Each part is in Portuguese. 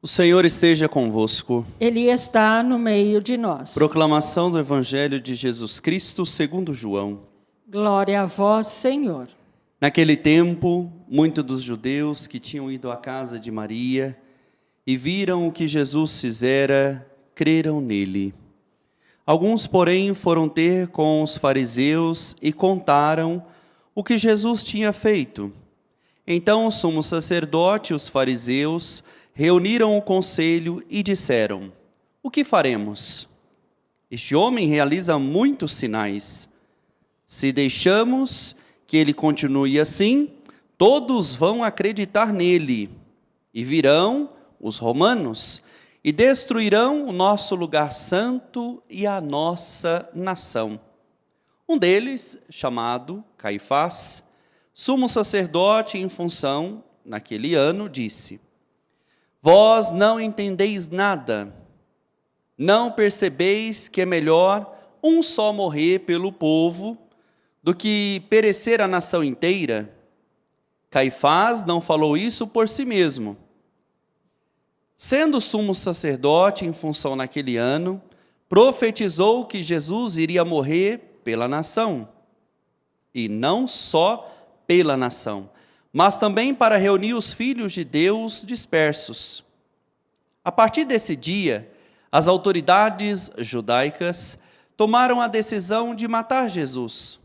O Senhor esteja convosco. Ele está no meio de nós. Proclamação do Evangelho de Jesus Cristo segundo João. Glória a vós, Senhor. Naquele tempo, muitos dos judeus que tinham ido à casa de Maria e viram o que Jesus fizera, creram nele. Alguns, porém, foram ter com os fariseus e contaram o que Jesus tinha feito. Então o sumo sacerdote e os fariseus reuniram o conselho e disseram: o que faremos? Este homem realiza muitos sinais. Se deixamos que ele continue assim, todos vão acreditar nele. E virão os romanos e destruirão o nosso lugar santo e a nossa nação. Um deles, chamado Caifás, sumo sacerdote em função naquele ano, disse: vós não entendeis nada, não percebeis que é melhor um só morrer pelo povo do que perecer a nação inteira? Caifás não falou isso por si mesmo. Sendo sumo sacerdote em função naquele ano, profetizou que Jesus iria morrer pela nação. E não só pela nação, mas também para reunir os filhos de Deus dispersos. A partir desse dia, as autoridades judaicas tomaram a decisão de matar Jesus.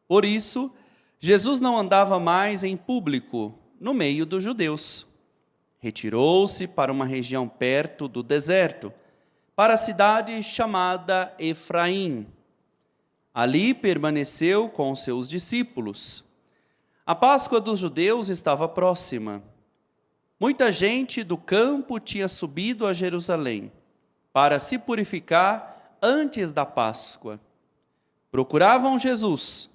Por isso, Jesus não andava mais em público no meio dos judeus. Retirou-se para uma região perto do deserto, para a cidade chamada Efraim. Ali permaneceu com seus discípulos. A Páscoa dos judeus estava próxima. Muita gente do campo tinha subido a Jerusalém para se purificar antes da Páscoa. Procuravam Jesus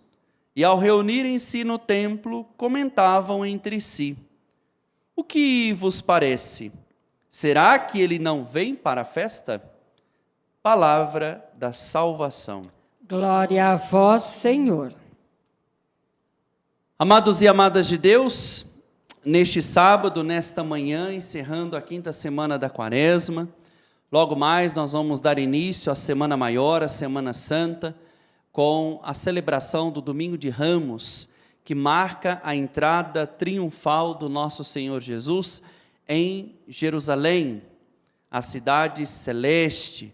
e, ao reunirem-se no templo, comentavam entre si: o que vos parece? Será que ele não vem para a festa? Palavra da salvação. Glória a vós, Senhor. Amados e amadas de Deus, neste sábado, nesta manhã, encerrando a quinta semana da Quaresma, logo mais nós vamos dar início à Semana Maior, a Semana Santa, com a celebração do Domingo de Ramos, que marca a entrada triunfal do nosso Senhor Jesus em Jerusalém, a cidade celeste,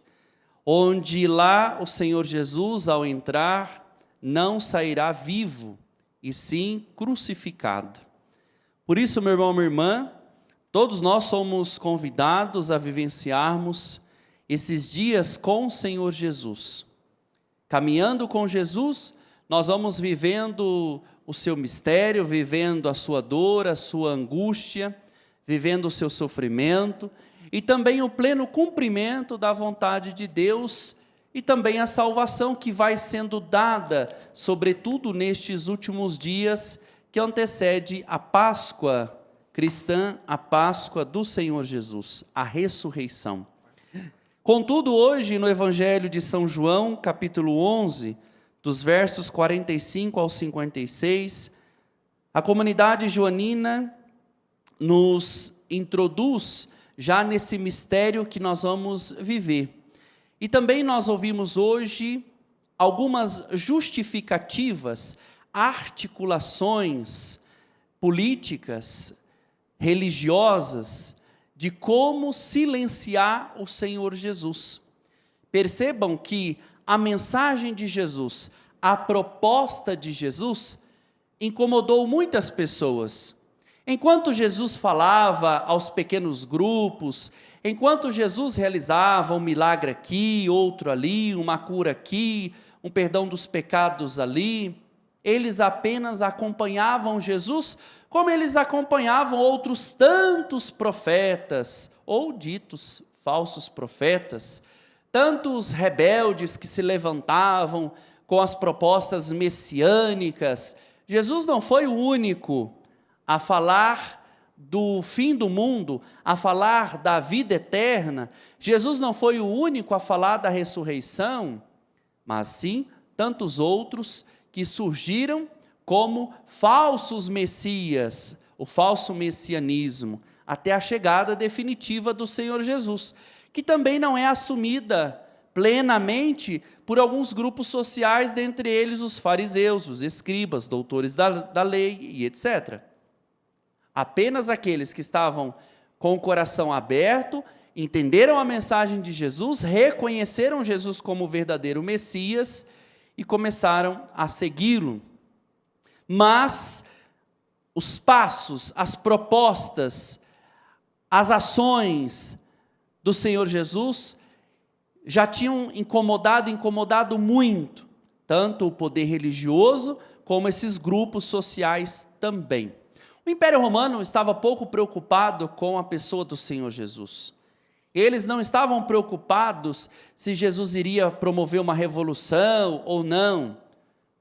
onde lá o Senhor Jesus, ao entrar, não sairá vivo, e sim crucificado. Por isso, meu irmão, minha irmã, todos nós somos convidados a vivenciarmos esses dias com o Senhor Jesus. Caminhando com Jesus, nós vamos vivendo o seu mistério, vivendo a sua dor, a sua angústia, vivendo o seu sofrimento, e também o pleno cumprimento da vontade de Deus, e também a salvação que vai sendo dada, sobretudo nestes últimos dias, que antecede a Páscoa cristã, a Páscoa do Senhor Jesus, a ressurreição. Contudo, hoje no Evangelho de São João, capítulo 11, dos versos 45 ao 56, a comunidade joanina nos introduz já nesse mistério que nós vamos viver. E também nós ouvimos hoje algumas justificativas, articulações políticas, religiosas, de como silenciar o Senhor Jesus. Percebam que a mensagem de Jesus, a proposta de Jesus, incomodou muitas pessoas. Enquanto Jesus falava aos pequenos grupos, enquanto Jesus realizava um milagre aqui, outro ali, uma cura aqui, um perdão dos pecados ali, eles apenas acompanhavam Jesus, como eles acompanhavam outros tantos profetas, ou ditos falsos profetas, tantos rebeldes que se levantavam com as propostas messiânicas. Jesus não foi o único a falar do fim do mundo, a falar da vida eterna. Jesus não foi o único a falar da ressurreição, mas sim tantos outros que surgiram como falsos messias, o falso messianismo, até a chegada definitiva do Senhor Jesus, que também não é assumida plenamente por alguns grupos sociais, dentre eles os fariseus, os escribas, doutores da lei e etc. Apenas aqueles que estavam com o coração aberto, entenderam a mensagem de Jesus, reconheceram Jesus como o verdadeiro Messias e começaram a segui-lo. Mas os passos, as propostas, as ações do Senhor Jesus já tinham incomodado muito, tanto o poder religioso como esses grupos sociais também. O Império Romano estava pouco preocupado com a pessoa do Senhor Jesus. Eles não estavam preocupados se Jesus iria promover uma revolução ou não,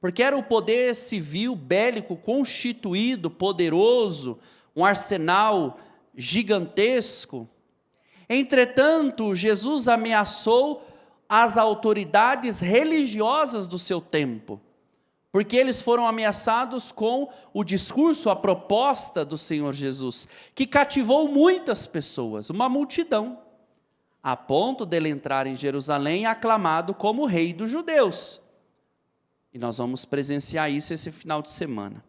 porque era o poder civil bélico constituído, poderoso, um arsenal gigantesco. Entretanto, Jesus ameaçou as autoridades religiosas do seu tempo, porque eles foram ameaçados com o discurso, a proposta do Senhor Jesus, que cativou muitas pessoas, uma multidão, a ponto dele entrar em Jerusalém aclamado como rei dos judeus. E nós vamos presenciar isso esse final de semana.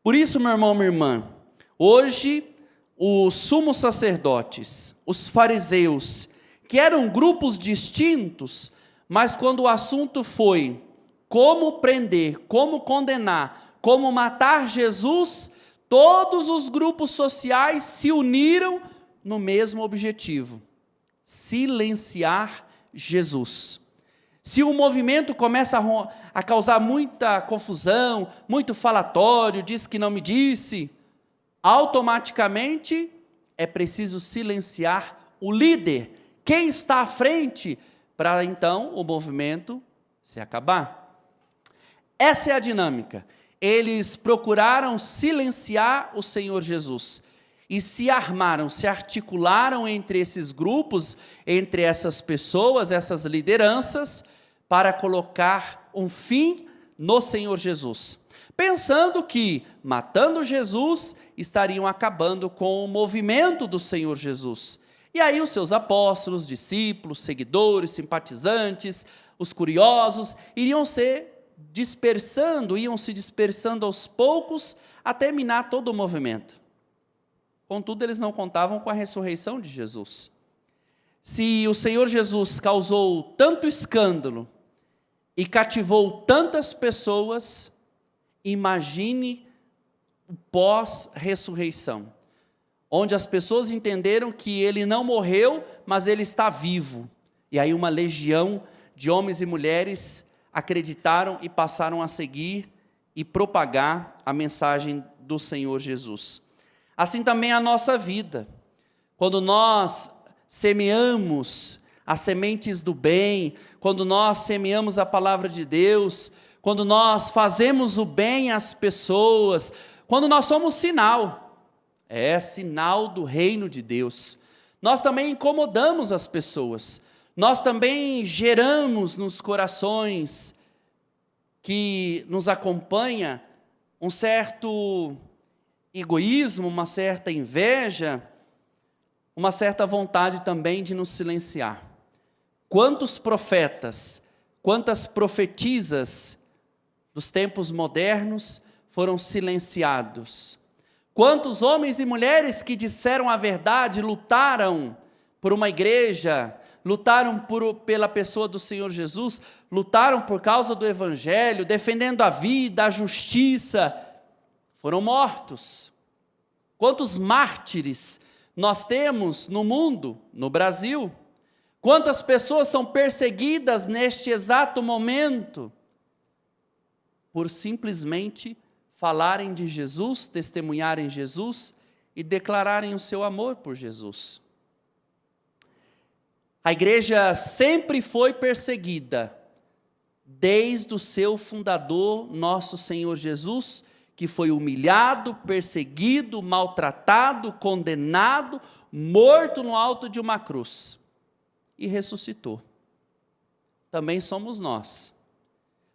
Por isso, meu irmão, minha irmã, hoje os sumos sacerdotes, os fariseus, que eram grupos distintos, mas quando o assunto foi como prender, como condenar, como matar Jesus, todos os grupos sociais se uniram no mesmo objetivo: silenciar Jesus. Se o movimento começa a causar muita confusão, muito falatório, diz que não me disse, automaticamente é preciso silenciar o líder, quem está à frente, para então o movimento se acabar. Essa é a dinâmica. Eles procuraram silenciar o Senhor Jesus e se armaram, se articularam entre esses grupos, entre essas pessoas, essas lideranças, para colocar um fim no Senhor Jesus, pensando que, matando Jesus, estariam acabando com o movimento do Senhor Jesus. E aí os seus apóstolos, discípulos, seguidores, simpatizantes, os curiosos, iriam se dispersando aos poucos, até minar todo o movimento. Contudo, eles não contavam com a ressurreição de Jesus. Se o Senhor Jesus causou tanto escândalo e cativou tantas pessoas, imagine o pós-ressurreição, onde as pessoas entenderam que ele não morreu, mas ele está vivo. E aí uma legião de homens e mulheres acreditaram e passaram a seguir e propagar a mensagem do Senhor Jesus. Assim também a nossa vida. Quando nós semeamos as sementes do bem, quando nós semeamos a palavra de Deus, quando nós fazemos o bem às pessoas, quando nós somos sinal do reino de Deus, nós também incomodamos as pessoas, nós também geramos nos corações que nos acompanha um certo egoísmo, uma certa inveja, uma certa vontade também de nos silenciar. Quantos profetas, quantas profetisas dos tempos modernos foram silenciados? Quantos homens e mulheres que disseram a verdade, lutaram por uma igreja, lutaram pela pessoa do Senhor Jesus, lutaram por causa do Evangelho, defendendo a vida, a justiça, foram mortos. Quantos mártires nós temos no mundo, no Brasil? Quantas pessoas são perseguidas neste exato momento por simplesmente falarem de Jesus, testemunharem Jesus e declararem o seu amor por Jesus? A igreja sempre foi perseguida, desde o seu fundador, nosso Senhor Jesus, que foi humilhado, perseguido, maltratado, condenado, morto no alto de uma cruz e ressuscitou. Também somos nós.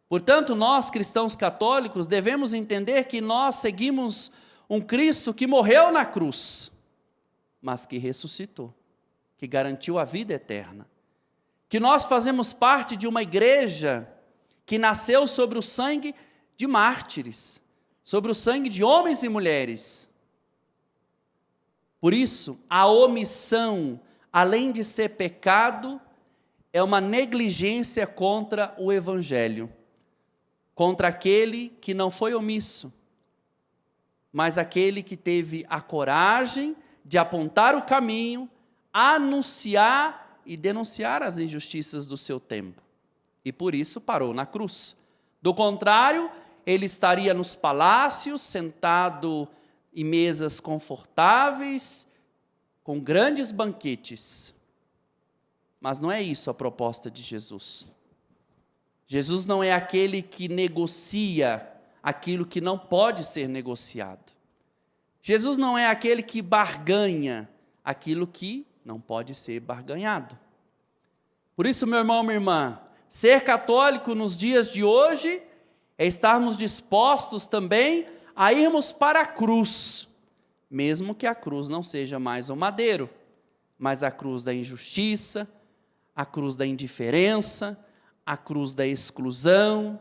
Portanto, nós cristãos católicos devemos entender que nós seguimos um Cristo que morreu na cruz, mas que ressuscitou, que garantiu a vida eterna. Que nós fazemos parte de uma igreja que nasceu sobre o sangue de mártires, sobre o sangue de homens e mulheres. Por isso, a omissão, além de ser pecado, é uma negligência contra o Evangelho, contra aquele que não foi omisso, mas aquele que teve a coragem de apontar o caminho, anunciar e denunciar as injustiças do seu tempo. E por isso parou na cruz. Do contrário, ele estaria nos palácios, sentado em mesas confortáveis, com grandes banquetes. Mas não é isso a proposta de Jesus. Jesus não é aquele que negocia aquilo que não pode ser negociado. Jesus não é aquele que barganha aquilo que não pode ser barganhado. Por isso, meu irmão, minha irmã, ser católico nos dias de hoje é estarmos dispostos também a irmos para a cruz, mesmo que a cruz não seja mais o madeiro, mas a cruz da injustiça, a cruz da indiferença, a cruz da exclusão.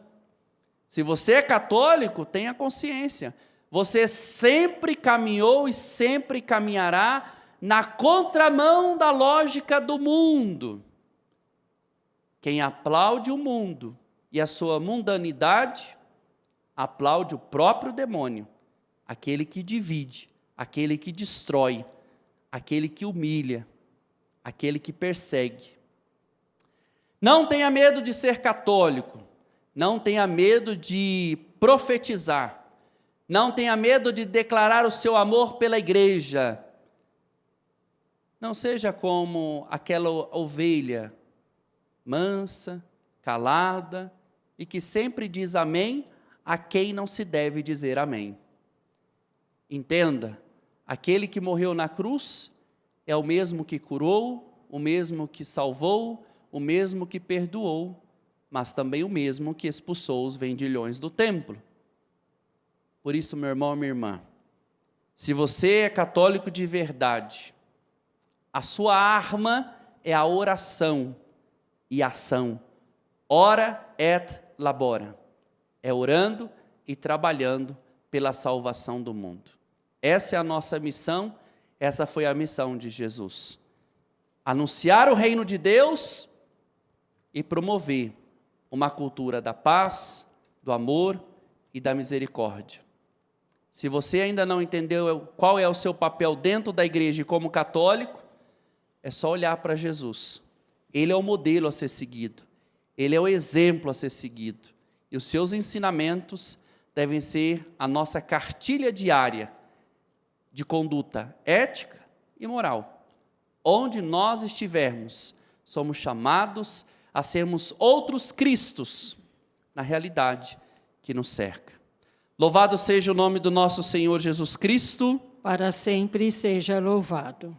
Se você é católico, tenha consciência, você sempre caminhou e sempre caminhará na contramão da lógica do mundo. Quem aplaude o mundo e a sua mundanidade, aplaude o próprio demônio, aquele que divide, aquele que destrói, aquele que humilha, aquele que persegue. Não tenha medo de ser católico, não tenha medo de profetizar, não tenha medo de declarar o seu amor pela igreja. Não seja como aquela ovelha mansa, calada e que sempre diz amém a quem não se deve dizer amém. Entenda, aquele que morreu na cruz é o mesmo que curou, o mesmo que salvou, o mesmo que perdoou, mas também o mesmo que expulsou os vendilhões do templo. Por isso, meu irmão e minha irmã, se você é católico de verdade, a sua arma é a oração e ação. Ora et labora. É orando e trabalhando pela salvação do mundo. Essa é a nossa missão, essa foi a missão de Jesus. Anunciar o reino de Deus e promover uma cultura da paz, do amor e da misericórdia. Se você ainda não entendeu qual é o seu papel dentro da igreja e como católico, é só olhar para Jesus. Ele é o modelo a ser seguido. Ele é o exemplo a ser seguido. E os seus ensinamentos devem ser a nossa cartilha diária de conduta ética e moral. Onde nós estivermos, somos chamados a sermos outros Cristos na realidade que nos cerca. Louvado seja o nome do nosso Senhor Jesus Cristo. Para sempre seja louvado.